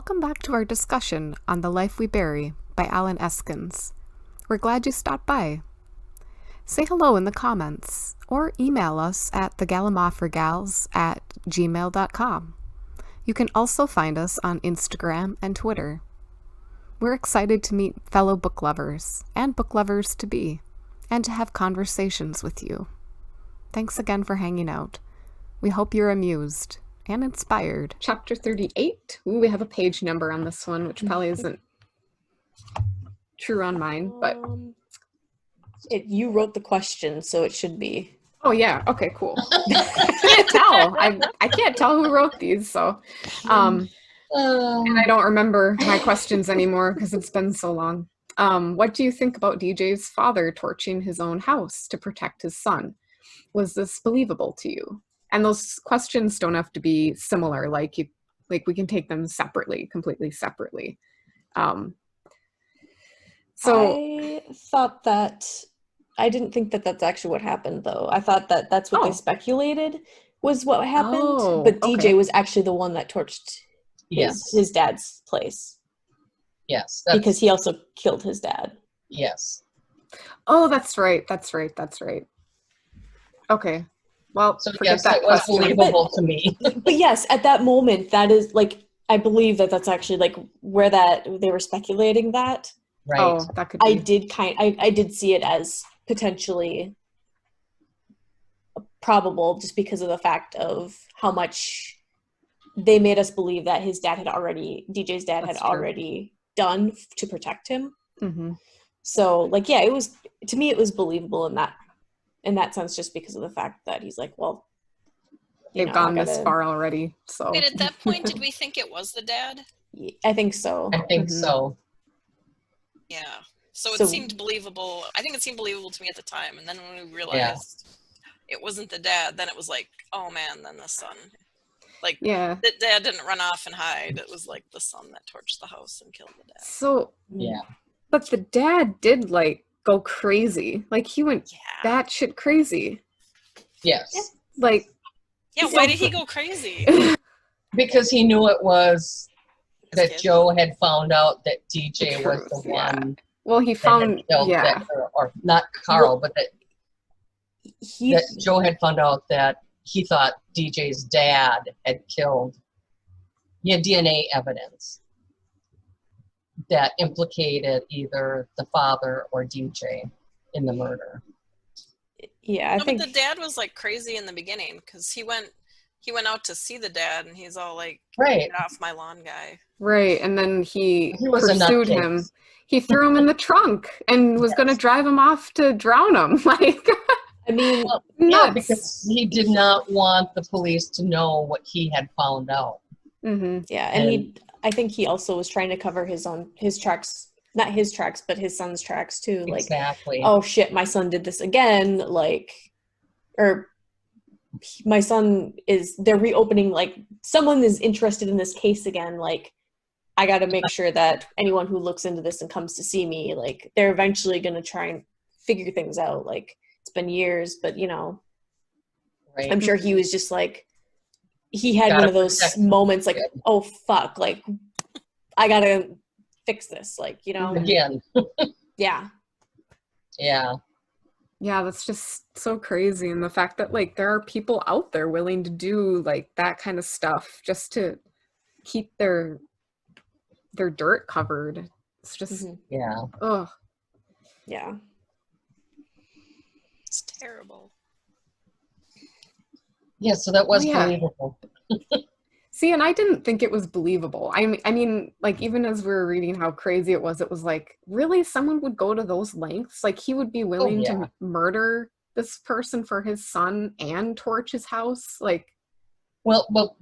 Welcome back to our discussion on The Life We Bury by Allen Eskins. We're glad you stopped by. Say hello in the comments or email us at thegallimaufrygals@gmail.com. You can also find us on Instagram and Twitter. We're excited to meet fellow book lovers and book lovers to be, and to have conversations with you. Thanks again for hanging out. We hope you're amused and inspired. Chapter 38. Ooh, we have a page number on this one, which probably isn't true on mine, but you wrote the question, so it should be. Oh yeah, okay, cool. I can't tell. I can't tell who wrote these, so and I don't remember my questions anymore because it's been so long. What do you think about DJ's father torching his own house to protect his son? Was this believable to you? And those questions don't have to be similar. Like we can take them separately, completely separately. So I thought that I didn't think that that's actually what happened, though. I thought that that's what they speculated was what happened, but DJ was actually the one that torched his dad's place. Yes, because he also killed his dad. Yes. Oh, that's right. Okay. Well, so forget yes, that it was question. believable to me. But yes, at that moment, that is I believe that that's actually where they were speculating that. Right. Oh, that could be. I did see it as potentially probable just because of the fact of how much they made us believe that DJ's dad had already done to protect him. Mm-hmm. So it was, to me, it was believable in that sense, just because of the fact that he's like, well, they've gone this far already. So wait, at that point, did we think it was the dad? I think so. I think so. Yeah. So it seemed believable. I think it seemed believable to me at the time. And then when we realized it wasn't the dad, then it was like, oh man, then the son. The dad didn't run off and hide. It was like the son that torched the house and killed the dad. So, but the dad did go crazy. He went batshit crazy. Yes. Why did he go crazy? Because he knew it was that Joe had found out that DJ was the one. Well, he found, or not Carl, but that Joe had found out that he thought DJ's dad had killed. He had DNA evidence that implicated either the father or DJ in the murder. Yeah, I think but the dad was crazy in the beginning because he went out to see the dad and he's all like, right, get off my lawn, guy. Right, and then he pursued him. He threw him in the trunk and was going to drive him off to drown him. I mean, because he did not want the police to know what he had found out. Mm-hmm. Yeah, and I think he also was trying to cover his tracks, not his tracks, but his son's tracks too. Exactly. Oh shit, my son did this again. Or my son they're reopening. Someone is interested in this case again. I got to make sure that anyone who looks into this and comes to see me, they're eventually going to try and figure things out. It's been years, but right. I'm sure he was just he had one of those moments oh fuck, I gotta fix this, again. Yeah. Yeah, that's just so crazy. And the fact that there are people out there willing to do that kind of stuff just to keep their dirt covered. It's just Yeah. It's terrible. Yeah, so that was believable. See, and I didn't think it was believable. I mean, even as we were reading how crazy it was really someone would go to those lengths? He would be willing to murder this person for his son and torch his house? Well,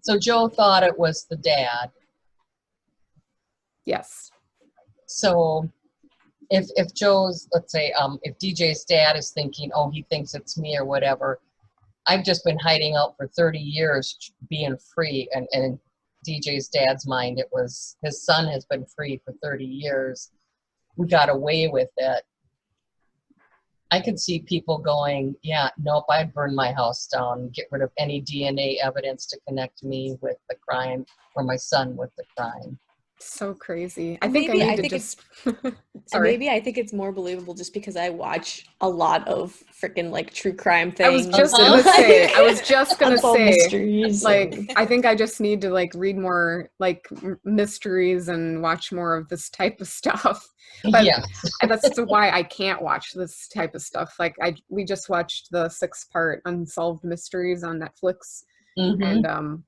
so Joe thought it was the dad. Yes. So if Joe's, let's say, if DJ's dad is thinking, oh, he thinks it's me or whatever, I've just been hiding out for 30 years being free, and in DJ's dad's mind it was his son has been free for 30 years. We got away with it. I could see people going, yeah, nope, I'd burn my house down, get rid of any DNA evidence to connect me with the crime or my son with the crime. So crazy. I think I need to just sorry. Maybe I think it's more believable just because I watch a lot of freaking like true crime things. I was just gonna say mysteries like I think I just need to like read more like mysteries and watch more of this type of stuff. But that's why I can't watch this type of stuff. Like we just watched the 6-part Unsolved Mysteries on Netflix. And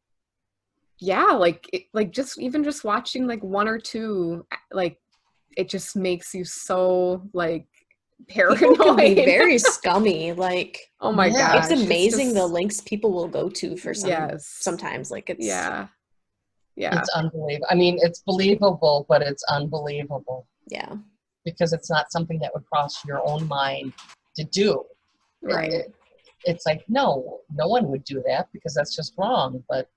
yeah, like just watching like 1 or 2, like it just makes you so like paranoid. People can be very scummy. Like, oh my gosh, it's amazing the links people will go to for sometimes. Like it's it's unbelievable. I mean, it's believable, but it's unbelievable. Yeah, because it's not something that would cross your own mind to do. Right. It's like no one would do that because that's just wrong. But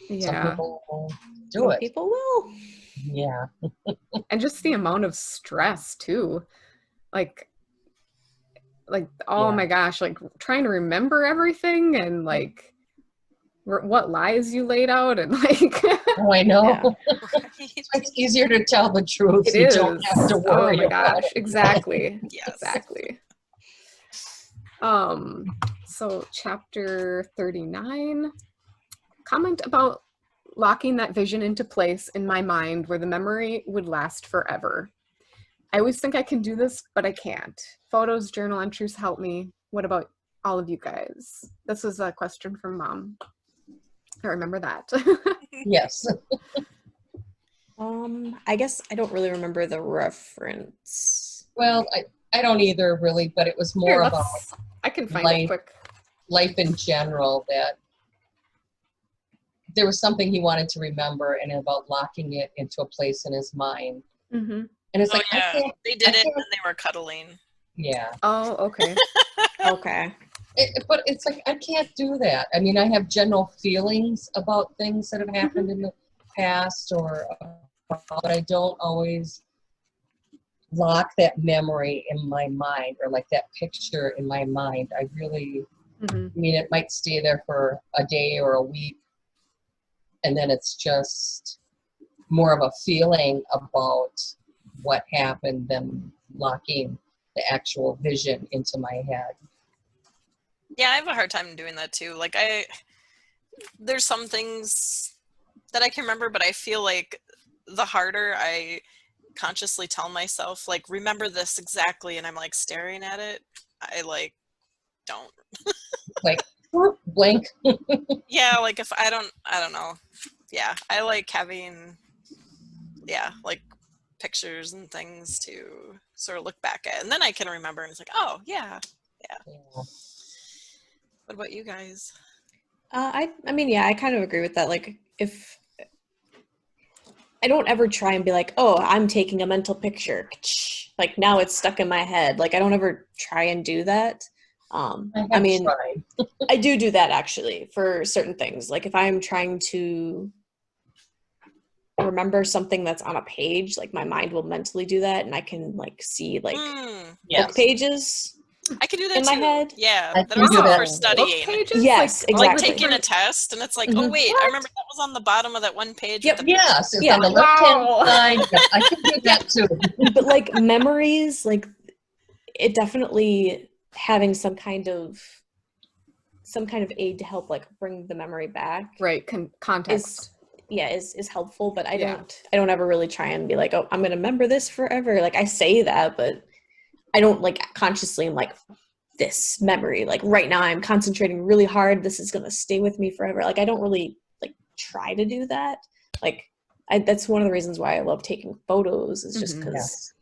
some people will do it. People will. Yeah. And just the amount of stress too. Like oh my gosh, like trying to remember everything and like what lies you laid out and like oh, I know. It's easier to tell the truth. You don't have to worry. Oh my gosh, exactly. Yes. Exactly. So chapter 39, comment about locking that vision into place in my mind where the memory would last forever. I always think I can do this, but I can't. Photos, journal entries help me. What about all of you guys? This is a question from Mom. I remember that. Yes. I guess I don't really remember the reference. Well, I don't either really, but it was more about I can find it quick. Life in general, that there was something he wanted to remember and about locking it into a place in his mind. Mm-hmm. And it's they did it when they were cuddling. Yeah. Oh, okay. Okay. But it's like, I can't do that. I mean, I have general feelings about things that have happened in the past, but I don't always lock that memory in my mind or like that picture in my mind. I really, I mean, it might stay there for a day or a week, and then it's just more of a feeling about what happened than locking the actual vision into my head. Yeah, I have a hard time doing that too. Like there's some things that I can remember, but I feel like the harder I consciously tell myself, like, remember this exactly, and I'm like staring at it, I like don't. Like blank. Yeah, like if I don't know. Yeah, I like having like pictures and things to sort of look back at, and then I can remember, and it's like, oh yeah. What about you guys? I mean, yeah, I kind of agree with that. Like, if I don't ever try and be like, oh, I'm taking a mental picture, like now it's stuck in my head. Like, I don't ever try and do that. I mean, I do that actually for certain things. Like if I'm trying to remember something that's on a page, like my mind will mentally do that, and I can like see like book pages. I can do that in my head. Yeah, that was for studying. Yes, exactly. Like taking a test, and it's like, oh wait, I remember that was on the bottom of that one page. Yep. Yes, it's on the left-hand side. Yep, I can do that too. But like memories, like it definitely having some kind of aid to help like bring the memory back. Right, context. Is helpful, but I don't ever really try and be like, oh, I'm gonna remember this forever. Like I say that, but I don't like consciously, I'm like, this memory, like right now I'm concentrating really hard, this is gonna stay with me forever. Like I don't really like try to do that. Like that's one of the reasons why I love taking photos, is just because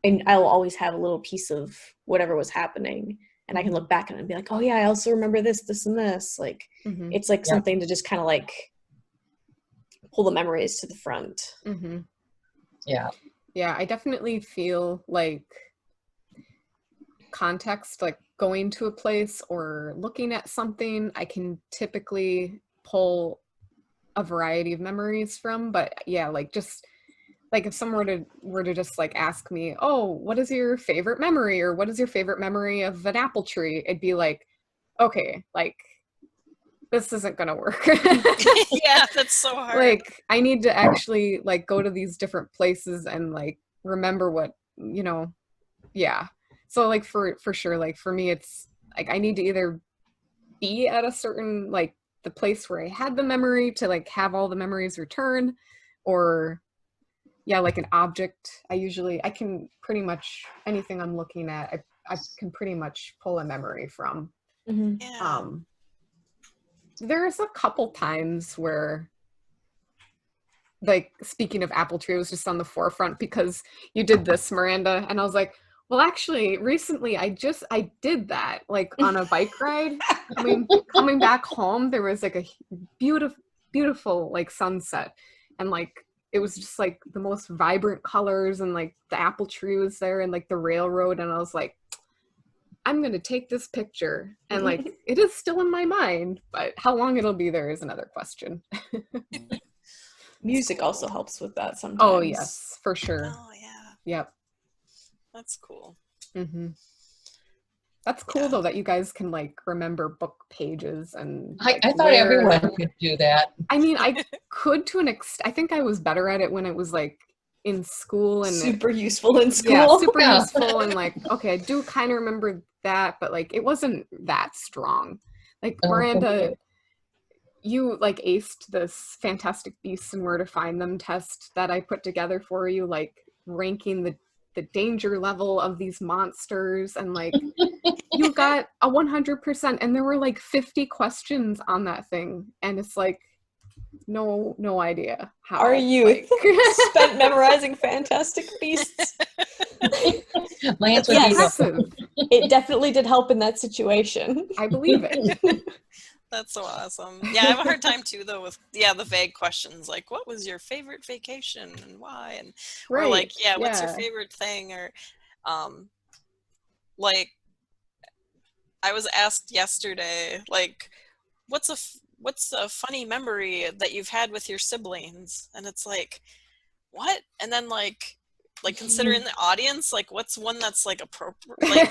and I'll always have a little piece of whatever was happening, and I can look back and be like, oh yeah, I also remember this and this. Like it's like something to just kind of like pull the memories to the front. Yeah, I definitely feel like context, like going to a place or looking at something, I can typically pull a variety of memories from. But yeah, like just like if someone were to just like ask me, oh, what is your favorite memory, or what is your favorite memory of an apple tree? It'd be like, okay, like this isn't gonna work. Yeah, that's so hard. Like I need to actually like go to these different places and like remember what, you know, yeah. So like for sure, like for me, it's like I need to either be at a certain like the place where I had the memory to like have all the memories return, or yeah, like an object. I can pretty much anything I'm looking at, I can pretty much pull a memory from. Mm-hmm. Yeah. There's a couple times where, like, speaking of apple tree, it was just on the forefront because you did this, Miranda, and I was like, well, actually, recently I did that, like, on a bike ride. Coming back home, there was like a beautiful like sunset, and like it was just like the most vibrant colors, and like the apple tree was there, and like the railroad, and I was like, I'm gonna take this picture, and like it is still in my mind, but how long it'll be there is another question. Music also helps with that sometimes. Oh yes, for sure. Oh yeah. Yep. That's cool. Mm-hmm. That's cool though that you guys can like remember book pages and. Like, I thought everyone could do that. I mean, I could to an extent. I think I was better at it when it was like in school and super useful in school. Yeah, super useful, and like okay, I do kind of remember that, but like it wasn't that strong. Like Miranda, you like aced this Fantastic Beasts and Where to Find Them test that I put together for you, like ranking the danger level of these monsters, and like you got a 100%, and there were like 50 questions on that thing, and it's like no idea how our youth spent memorizing Fantastic Beasts. My answer it definitely did help in that situation. I believe it. That's so awesome. Yeah, I have a hard time too though with the vague questions like what was your favorite vacation and why, and or like what's your favorite thing, or like I was asked yesterday like what's a funny memory that you've had with your siblings, and it's like what, and then like considering the audience, like what's one that's like appropriate,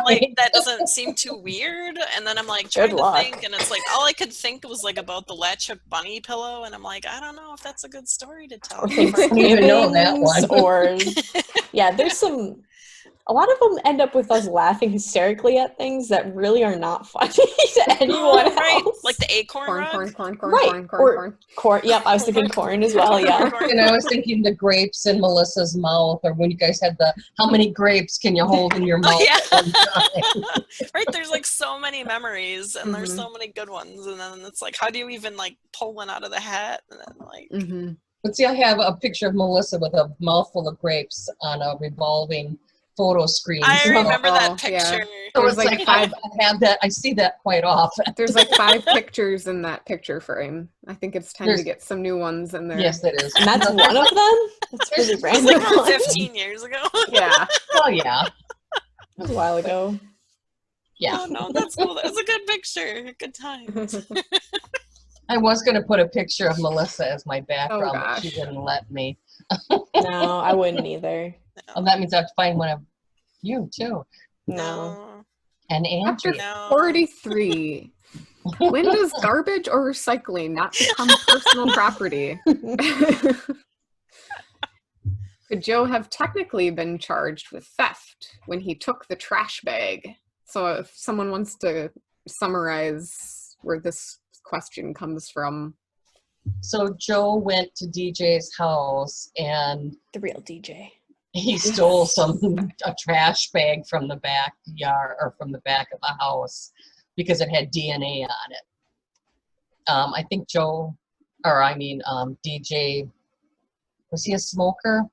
like that doesn't seem too weird, and then I'm like trying to think, and it's like all I could think was like about the latch hook bunny pillow, and I'm like I don't know if that's a good story to tell. Or Thanksgiving, know that one. Or there's a lot of them end up with us laughing hysterically at things that really are not funny to anyone else. Right, like the acorn rug. Corn. Yep, I was thinking corn as well. Yeah, and I was thinking the grapes in Melissa's mouth, or when you guys had the how many grapes can you hold in your mouth? Right, there's like so many memories, and there's so many good ones, and then it's like how do you even like pull one out of the hat, and then like. But see, I have a picture of Melissa with a mouthful of grapes on a revolving photo screen. I remember that picture. Yeah. So it's like 5. I have that. I see that quite often. There's like 5 pictures in that picture frame. I think it's time to get some new ones in there. Yes, it is. And that's one of them? That's really random. It's like 15 years ago. Yeah. Oh, yeah. That was a while ago. Yeah. Oh, no, that's cool. That's a good picture. Good times. I was going to put a picture of Melissa as my background, but she didn't let me. No, I wouldn't either. No. Well, that means I have to find one of you, too. No. And Angie. After 43, when does garbage or recycling not become personal property? Could Joe have technically been charged with theft when he took the trash bag? So if someone wants to summarize where this question comes from. So Joe went to DJ's house, and the real DJ. He stole a trash bag from the backyard, or from the back of the house, because it had DNA on it. I think DJ, was he a smoker?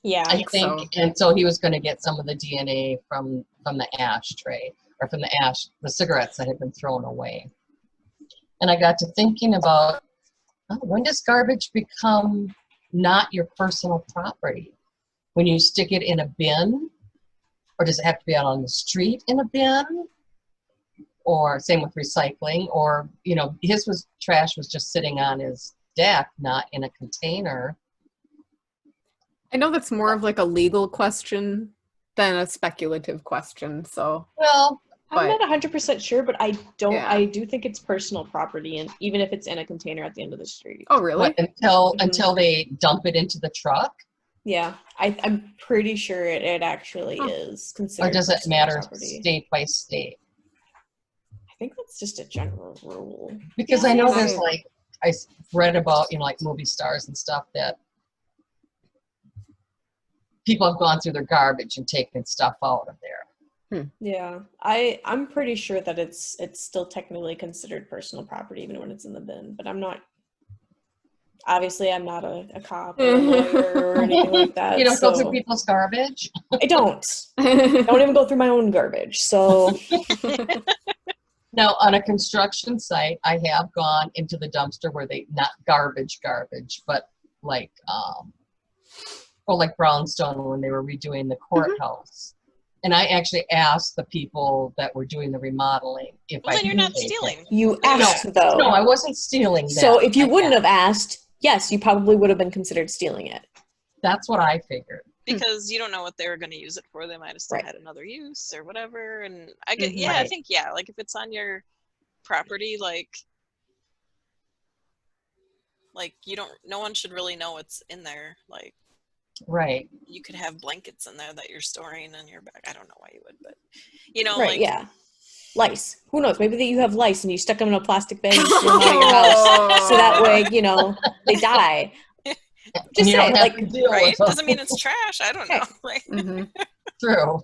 Yeah, I think so. And so he was going to get some of the DNA from the ashtray, or from the cigarettes that had been thrown away. And I got to thinking about, when does garbage become not your personal property? When you stick it in a bin, or does it have to be out on the street in a bin? Or same with recycling, or his trash was just sitting on his deck, not in a container. I know that's more of like a legal question than a speculative question, so. Well, I'm not 100% sure, but I don't. Yeah. I do think it's personal property, and even if it's in a container at the end of the street. Oh, really? What, until they dump it into the truck? Yeah, I'm pretty sure it actually is considered. Or does it matter property. state by state? I think that's just a general rule. Because I know there's like, I read about, like movie stars and stuff that people have gone through their garbage and taken stuff out of there. Yeah, I'm pretty sure that it's still technically considered personal property even when it's in the bin, but I'm not. Obviously, I'm not a cop or a lawyer or anything like that. You don't go through people's garbage? I don't. I don't even go through my own garbage. So now, on a construction site, I have gone into the dumpster where they not garbage, but like like Brownstone when they were redoing the courthouse. And I actually asked the people that were doing the remodeling if then you're not stealing. It. You asked, though. No, I wasn't stealing that. So if you wouldn't have asked, yes, you probably would have been considered stealing it. That's what I figured. Because you don't know what they were going to use it for. They might have still had another use or whatever. And I get, I think, like if it's on your property, like no one should really know what's in there. Like, right. You could have blankets in there that you're storing in your bag. I don't know why you would, but lice. Who knows? Maybe that you have lice and you stuck them in a plastic bag and threw them out of your house, so that way they die. Just say, like, right? Doesn't mean it's trash. I don't know. Like, True.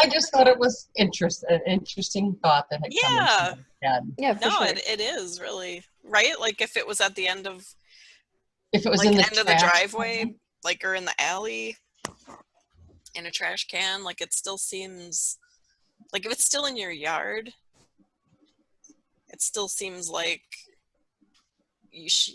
I just thought it was an interesting thought that had come into my head. Yeah, for sure. it is really right. Like if it was at the end of. If it was like in the end of the driveway, like or in the alley, in a trash can, like it still seems like if it's still in your yard, it still seems like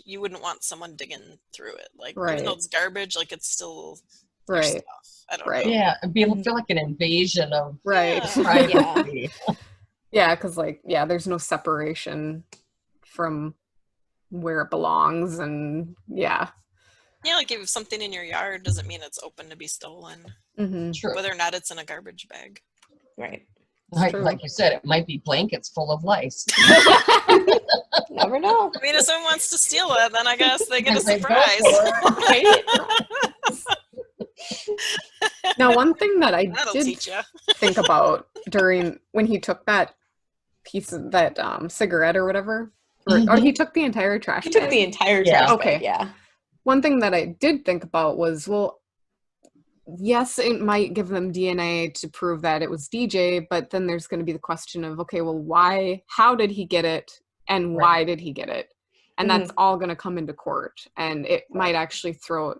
you wouldn't want someone digging through it. Like even though it's garbage, like it's still stuff. I don't know. Yeah, it'd feel like an invasion of privacy. Yeah, because there's no separation from where it belongs, and like if something in your yard doesn't mean it's open to be stolen. True. Whether or not it's in a garbage bag. Right. Like you said, it might be blankets full of lice. Never know. I mean, if someone wants to steal it, then I guess they get a surprise. Now, one thing that I did think about when he took that piece of that cigarette or whatever, or he took the entire trash bag. He took the entire trash bag. Okay. Yeah. One thing that I did think about was, well, yes, it might give them DNA to prove that it was DJ, but then there's going to be the question of, okay, well, how did he get it, and why did he get it? And that's all going to come into court, and it might actually throw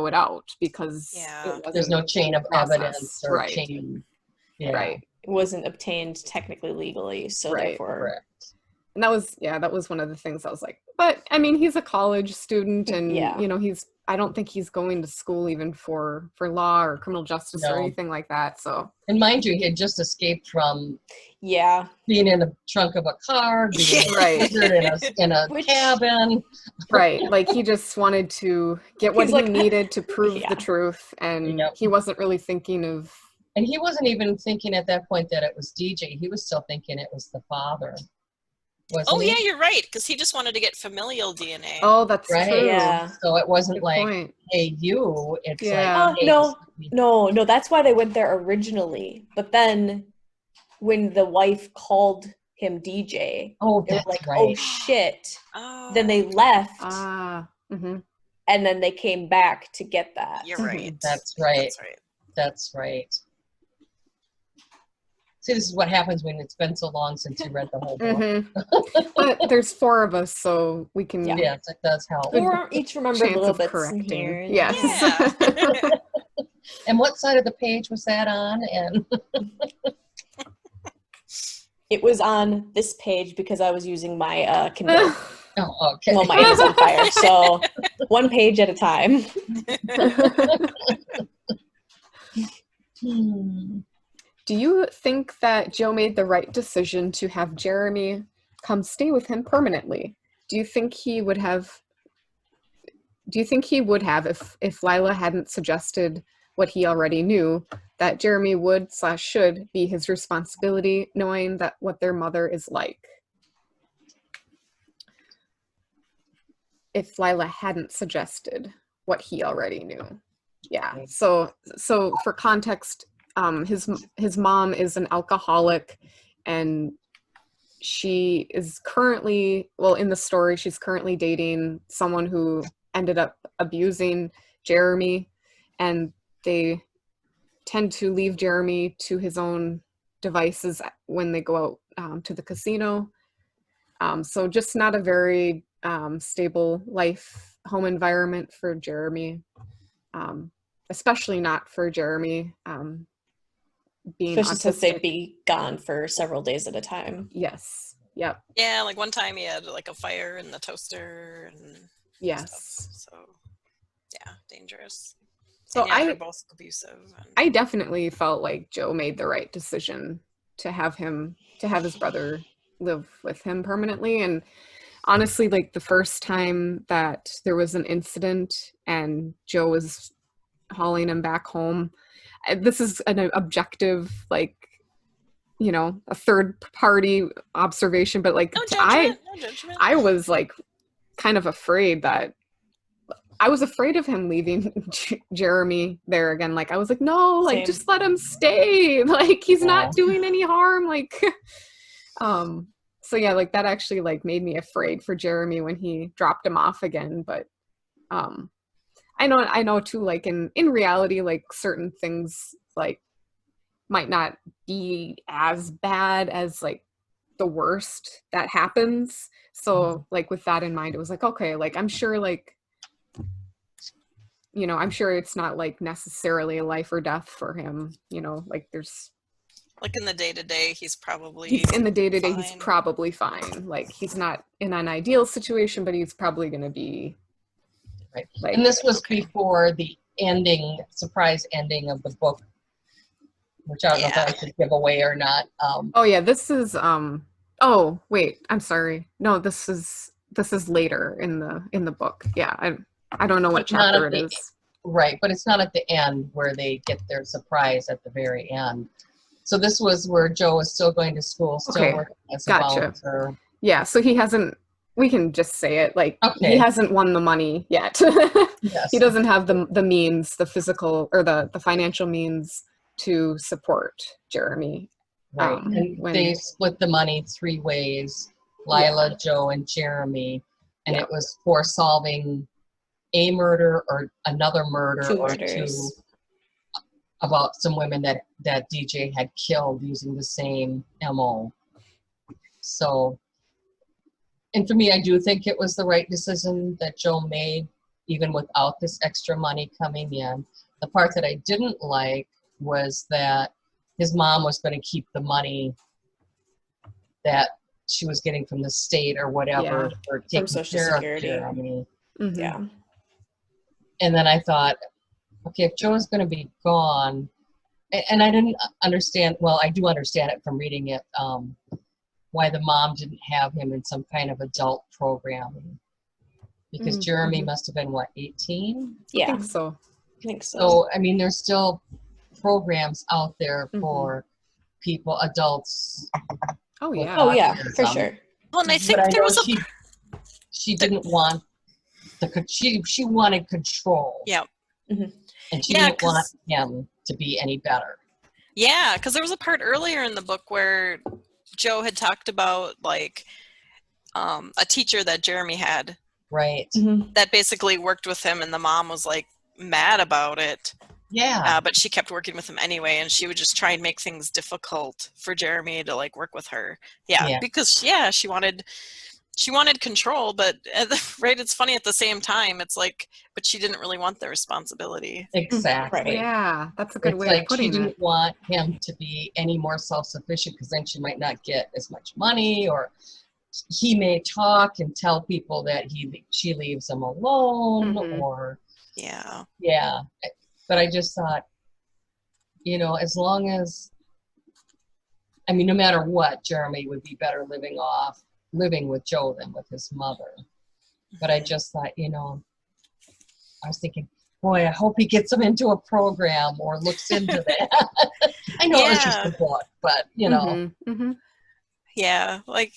it out because there's no chain of evidence or chain. Yeah. Right. It wasn't obtained technically legally, so therefore. Correct. And that was one of the things I was like, but I mean, he's a college student, and I don't think he's going to school even for law or criminal justice or anything like that. So, and mind you, he had just escaped from being in the trunk of a car, being in a cabin. Right. Like he just wanted to get what he needed to prove the truth, and he wasn't really thinking of. And he wasn't even thinking at that point that it was DJ. He was still thinking it was the father. Yeah, you're right, because he just wanted to get familial DNA. Oh, that's right. True. Yeah. So it wasn't hey, you. It's like, hey, no. That's why they went there originally. But then, when the wife called him DJ, they were like, "Oh shit!" Oh. Then they left, and then they came back to get that. You're right. That's right. That's right. See, this is what happens when it's been so long since you read the whole book. But there's 4 of us, so we can. Yes, it does help. We each remember a little bit here. Yes. Yeah. And what side of the page was that on? And it was on this page because I was using my Kindle. Oh, okay. Well, mine is on fire, so one page at a time. Do you think that Joe made the right decision to have Jeremy come stay with him permanently? Do you think do you think he would have if Lila hadn't suggested what he already knew, that Jeremy would/should be his responsibility, knowing that what their mother is like? If Lila hadn't suggested what he already knew. Yeah. So for context, his mom is an alcoholic, and she is currently, well, in the story, she's currently dating someone who ended up abusing Jeremy, and they tend to leave Jeremy to his own devices when they go out to the casino. So just not a very stable home environment for Jeremy, especially not for Jeremy being especially autistic. Since they'd be gone for several days at a time. Yes. Yep. Yeah, like one time he had like a fire in the toaster and yes. stuff. So yeah, dangerous. So and yeah, they're both abusive. I definitely felt like Joe made the right decision to have his brother live with him permanently. And honestly, like the first time that there was an incident and Joe was hauling him back home, this is an objective, like, you know, a third party observation, but like no judgment. I was like kind of afraid that I was afraid of him leaving Jeremy there again. Like I was like, no, like Same. just let him stay. Like he's not doing any harm. Like, so yeah, like that actually like made me afraid for Jeremy when he dropped him off again. But, I know too, like in reality, like certain things like might not be as bad as like the worst that happens. So like with that in mind, it was like, okay, like I'm sure like, you know, I'm sure it's not like necessarily a life or death for him, you know, like there's like in the day-to-day, he's probably fine. Like he's not in an ideal situation, but he's probably going to be right. Like, and this was before the surprise ending of the book, which I don't know if I should give away or not. Oh yeah, this is oh wait, I'm sorry. No, this is later in the book. Yeah, I don't know what chapter it is. Right, but it's not at the end where they get their surprise at the very end. So this was where Joe is still going to school, still working as a bouncer. Yeah, so he hasn't, we can just say it, like he hasn't won the money yet. Yes. He doesn't have the means, the physical or the financial means to support Jeremy. Right, and they split the money 3 ways, Lila, Joe, and Jeremy, and it was for solving a murder or another murder or two about some women that DJ had killed using the same MO. So, and for me, I do think it was the right decision that Joe made, even without this extra money coming in. The part that I didn't like was that his mom was going to keep the money that she was getting from the state or whatever for taking Social care Security. of Jeremy. Mm-hmm. Yeah. And then I thought, okay, if Joe is going to be gone, and I didn't understand, well, I do understand it from reading it, why the mom didn't have him in some kind of adult programming. Because Jeremy must have been, what, 18? Yeah. I think so. So, I mean, there's still programs out there for people, adults. Oh, yeah. Oh, yeah, for sure. Well, and I think there was she didn't want she wanted control. Yeah. Mm-hmm. And she didn't want him to be any better. Yeah, because there was a part earlier in the book where Joe had talked about like a teacher that Jeremy had. Right. Mm-hmm. That basically worked with him, and the mom was like mad about it. Yeah. But she kept working with him anyway, and she would just try and make things difficult for Jeremy to like work with her. Yeah. Because she wanted control, but right, it's funny at the same time. It's like, but she didn't really want the responsibility. Exactly. Right. Yeah, that's a good way of putting it. She didn't want him to be any more self-sufficient because then she might not get as much money, or he may talk and tell people that she leaves him alone, or But I just thought, you know, as long as, I mean, no matter what, Jeremy would be better living with Joe than with his mother. But I just thought, you know, I was thinking, boy, I hope he gets him into a program or looks into that. I know it's just a book, but you know. Yeah, like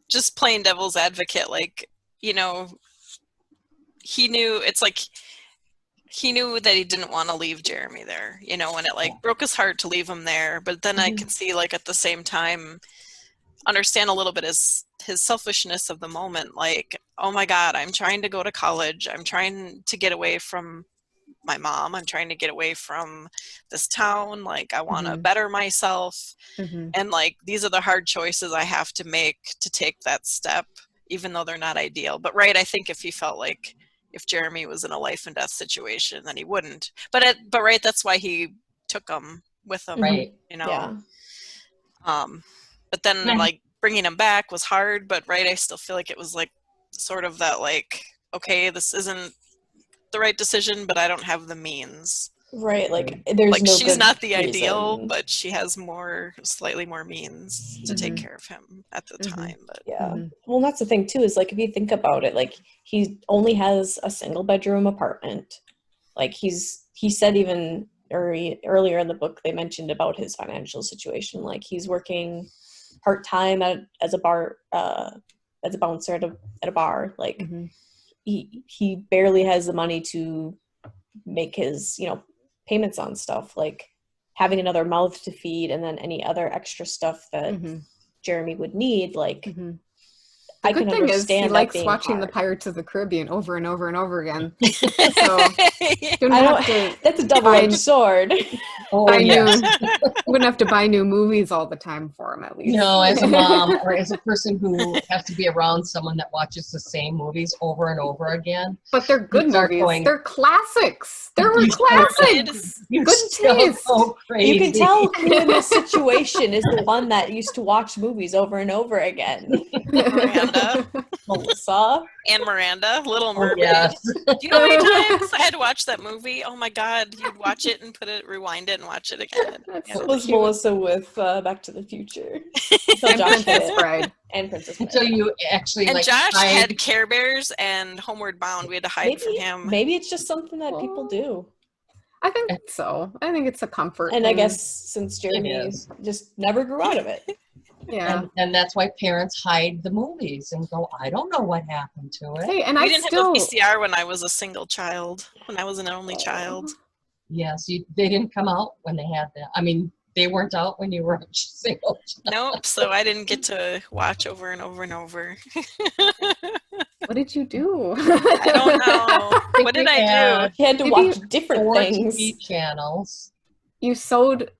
just playing devil's advocate, like, you know, he knew that he didn't want to leave Jeremy there, you know, and it like broke his heart to leave him there. But then I can see, like, at the same time, understand a little bit his selfishness of the moment. Like, oh my God, I'm trying to go to college. I'm trying to get away from my mom. I'm trying to get away from this town. Like, I want to better myself. And like, these are the hard choices I have to make to take that step, even though they're not ideal. But right, I think if he felt like if Jeremy was in a life and death situation, then he wouldn't. But right, that's why he took him with him, right? You know. But then like bringing him back was hard. But right, I still feel like it was like sort of that like, okay, this isn't the right decision, but I don't have the means. Right, like there's like no she's good not the reason. ideal, but she has slightly more means to take care of him at the time. But well, that's the thing too, is like if you think about it, like he only has a single bedroom apartment. Like he said even earlier in the book they mentioned about his financial situation. Like he's working part-time as a bouncer at a bar. Like he barely has the money to make his, you know, payments on stuff, like having another mouth to feed and then any other extra stuff that Jeremy would need. Like the good thing is he likes watching the Pirates of the Caribbean over and over and over again. So that's a double-edged sword. Wouldn't have to buy new movies all the time for him, at least. No, as a mom or as a person who has to be around someone that watches the same movies over and over again. But they're good movies. They're classics. They're classics. Good taste. So crazy. You can tell who in this situation is the one that used to watch movies over and over again. Miranda. Melissa. And Miranda, Little Mermaid. Yes. Do you know how many times I had to watch that movie? Oh my God, you'd watch it and rewind it and watch it again. What was Melissa with Back to the Future? And Princess Bride. And Princess Bride. So you actually and Josh had Care Bears and Homeward Bound. We had to hide from him. Maybe it's just something that people do. I think so. I think it's a comfort. And I guess since Jeremy just never grew out of it. Yeah. And that's why parents hide the movies and go, I don't know what happened to it. Hey, and we didn't have a VCR when I was a single child, when I was an only child. Yes, they didn't come out when they had that. I mean, they weren't out when you were a single child. Nope, so I didn't get to watch over and over and over. What did you do? I don't know. What did I do? You had to watch different things. TV channels. You sewed.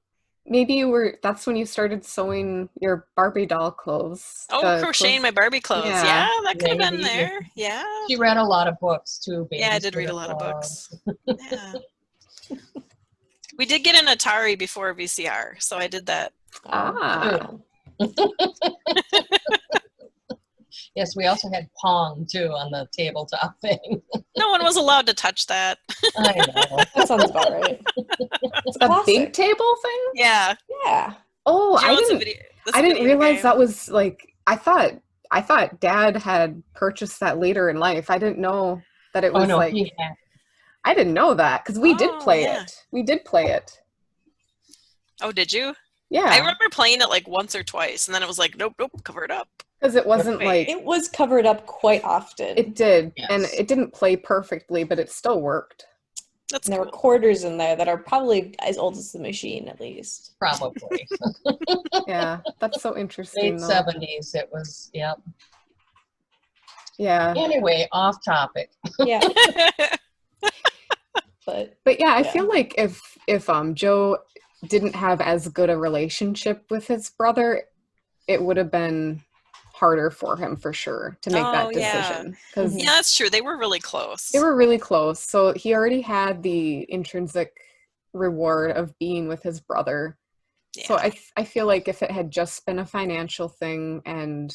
Maybe that's when you started sewing your Barbie doll clothes. Oh, crocheting my Barbie clothes. Yeah, that could have been there. Yeah. She read a lot of books too. Yeah, I did read a lot of books. Yeah. We did get an Atari before VCR, so I did that. Yes, we also had Pong too on the tabletop thing. No one was allowed to touch that. I know. That sounds about right. It's a big table thing? Yeah. Yeah. Oh, I didn't realize that was like, I thought Dad had purchased that later in life. I didn't know that it was I didn't know that because we did play it. We did play it. Oh, did you? Yeah. I remember playing it like once or twice, and then it was like, nope, cover it up. Because it wasn't like... It was covered up quite often. It did. Yes. And it didn't play perfectly, but it still worked. And there were quarters in there that are probably as old as the machine, at least. Probably. Yeah, that's so interesting. Late 70s, it was, yep. Yeah. Anyway, off topic. Yeah. But yeah, I feel like if Joe didn't have as good a relationship with his brother, it would have been harder for him for sure to make that decision. Yeah, that's true. They were really close. They were really close. So he already had the intrinsic reward of being with his brother. Yeah. So I feel like if it had just been a financial thing and,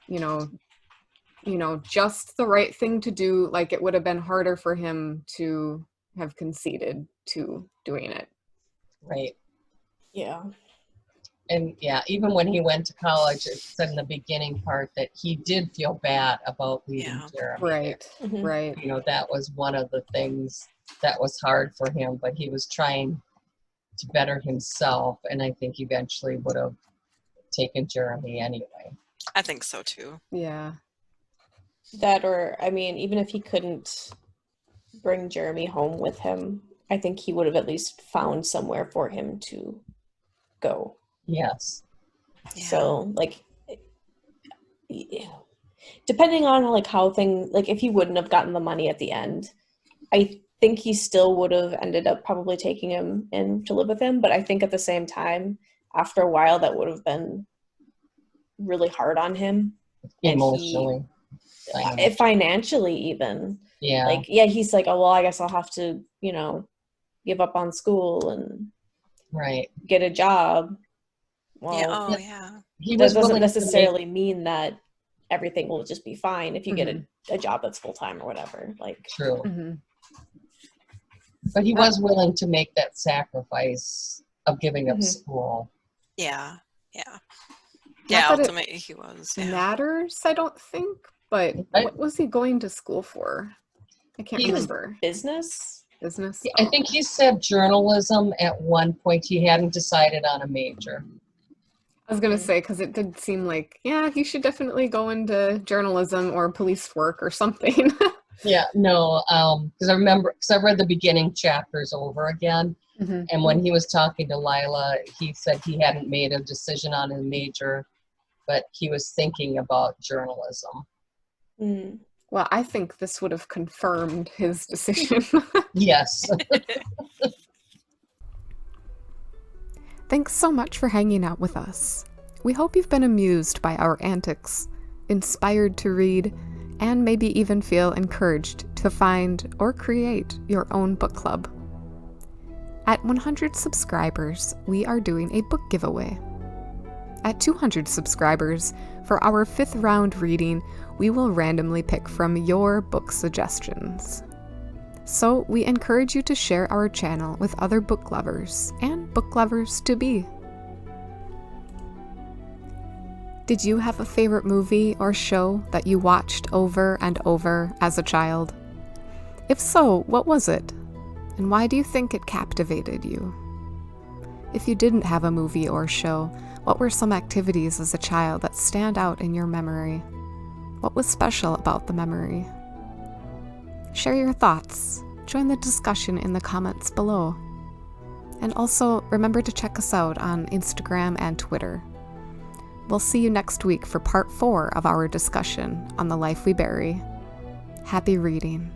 you know, just the right thing to do, like it would have been harder for him to have conceded to doing it. Right. Yeah. And yeah, even when he went to college, it said in the beginning part that he did feel bad about leaving Jeremy. Right, right. You know, that was one of the things that was hard for him, but he was trying to better himself, and I think eventually would have taken Jeremy anyway. I think so too. Yeah. That, or I mean, even if he couldn't bring Jeremy home with him, I think he would have at least found somewhere for him to go. Yes. Yeah. So, like, depending on like how things, like if he wouldn't have gotten the money at the end, I think he still would have ended up probably taking him in to live with him. But I think at the same time, after a while, that would have been really hard on him. Emotionally. Financially even. Yeah. Like, yeah, he's like, oh, well, I guess I'll have to, you know, give up on school and get a job. Well, He that doesn't necessarily mean that everything will just be fine if you Mm-hmm. get a job that's full-time or whatever. Like, true. Mm-hmm. But he was willing to make that sacrifice of giving up school. Yeah. Ultimately, he was. Matters, I don't think. But what was he going to school for? I can't remember. Business. Business. I think he said journalism at one point. He hadn't decided on a major. I was going to say, because it did seem like, yeah, he should definitely go into journalism or police work or something. Yeah, no, because I read the beginning chapters over again. Mm-hmm. And when he was talking to Lila, he said he hadn't made a decision on a major, but he was thinking about journalism. Mm. Well, I think this would have confirmed his decision. Yes. Thanks so much for hanging out with us. We hope you've been amused by our antics, inspired to read, and maybe even feel encouraged to find or create your own book club. At 100 subscribers, we are doing a book giveaway. At 200 subscribers, for our 5th round reading, we will randomly pick from your book suggestions. So we encourage you to share our channel with other book lovers and book lovers to be. Did you have a favorite movie or show that you watched over and over as a child? If so, what was it? And why do you think it captivated you? If you didn't have a movie or show, what were some activities as a child that stand out in your memory? What was special about the memory? Share your thoughts. Join the discussion in the comments below. And also, remember to check us out on Instagram and Twitter. We'll see you next week for part 4 of our discussion on The Life We Bury. Happy reading.